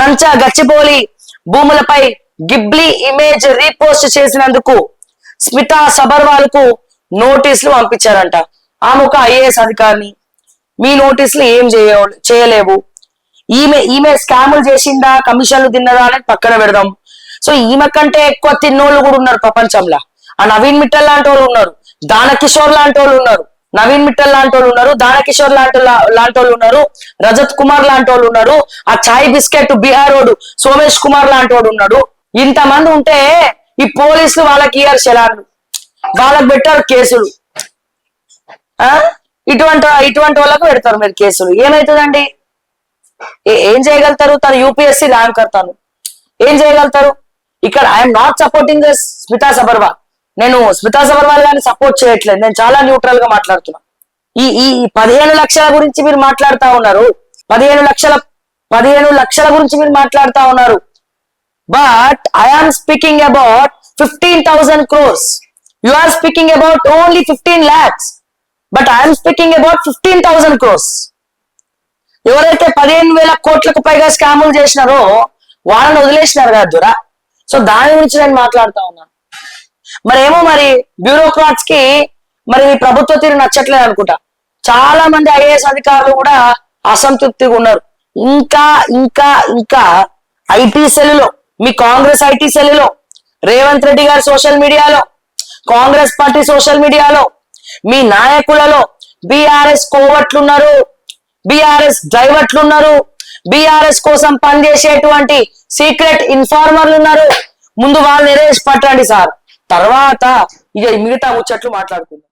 కంచా గచ్చిబౌలి భూములపై Ghibli image repost చేసినందుకు స్మితా సబర్వాల్ కు నోటీసులు పంపించారంట. ఆమె ఒక ఐఏఎస్ అధికారిని, మీ నోటీసులు ఏం చేయలేవు, ఈమె స్కాములు చేసిందా, కమిషన్లు తిన్నదా అనేది పక్కన పెడదాం. సో ఈమె కంటే ఎక్కువ తిన్నోళ్ళు కూడా ఉన్నారు ప్రపంచంలో. ఆ నవీన్ మిట్టల్ లాంటి వాళ్ళు ఉన్నారు, దానకిషోర్ లాంటి వాళ్ళు ఉన్నారు, నవీన్ మిట్టల్ లాంటి వాళ్ళు ఉన్నారు, దానకిషోర్ లాంటి వాళ్ళు ఉన్నారు, రజత్ కుమార్ లాంటి వాళ్ళు ఉన్నారు, ఆ చాయ్ బిస్కెట్ బీహారోడు సోమేష్ కుమార్ లాంటి వాడు ఉన్నాడు. ఇంతమంది ఉంటే ఈ పోలీసులు వాళ్ళకి ఇయ్యారు చలాన్లు, వాళ్ళకి పెట్టారు కేసులు. ఇటువంటి వాళ్ళకు పెడతారు మీరు కేసులు. ఏమవుతుందండి? ఏం చేయగలుగుతారు? తను యూపీఎస్సీ ర్యాంకర్, తను ఏం చేయగలుగుతారు? ఇక్కడ I'm not supporting Smita Sabharwal. నేను స్మితా సబర్వాల్ గారిని సపోర్ట్ చేయట్లేదు, నేను చాలా న్యూట్రల్ గా మాట్లాడుతున్నా. ఈ 15 లక్షల గురించి మీరు మాట్లాడుతా ఉన్నారు, 15 లక్షల గురించి మీరు మాట్లాడుతా ఉన్నారు. But I'm speaking about 15,000 crores. You are speaking about only 15 lakhs. But I am speaking about 15,000 crores. ఎవరైతే 15,000 కోట్లకు పైగా స్కాములు చేసినారో వాళ్ళని వదిలేసినారు కదా దూరా. సో దాని గురించి నేను మాట్లాడుతా ఉన్నాను. మరి బ్యూరోక్రాట్స్ కి మరి ప్రభుత్వ తీరు నచ్చట్లేదు అనుకుంటా. చాలా మంది ఐఏఎస్ అధికారులు కూడా అసంతృప్తిగా ఉన్నారు. ఇంకా ఐటీ సెల్లులో, మీ కాంగ్రెస్ ఐటీ సెల్లులో, రేవంత్ రెడ్డి గారి సోషల్ మీడియాలో, కాంగ్రెస్ పార్టీ సోషల్ మీడియాలో, మీ నాయకులలో బీఆర్ఎస్ కోవట్లున్నారు, బీఆర్ఎస్ డ్రైవర్ట్లున్నారు, బీఆర్ఎస్ కోసం పనిచేసేటువంటి సీక్రెట్ ఇన్ఫార్మర్లు ఉన్నారు. ముందు వాళ్ళని ఎరేసి పట్టండి సార్, తర్వాత ఇక మిగతా ముచ్చట్లు మాట్లాడుకుందాం.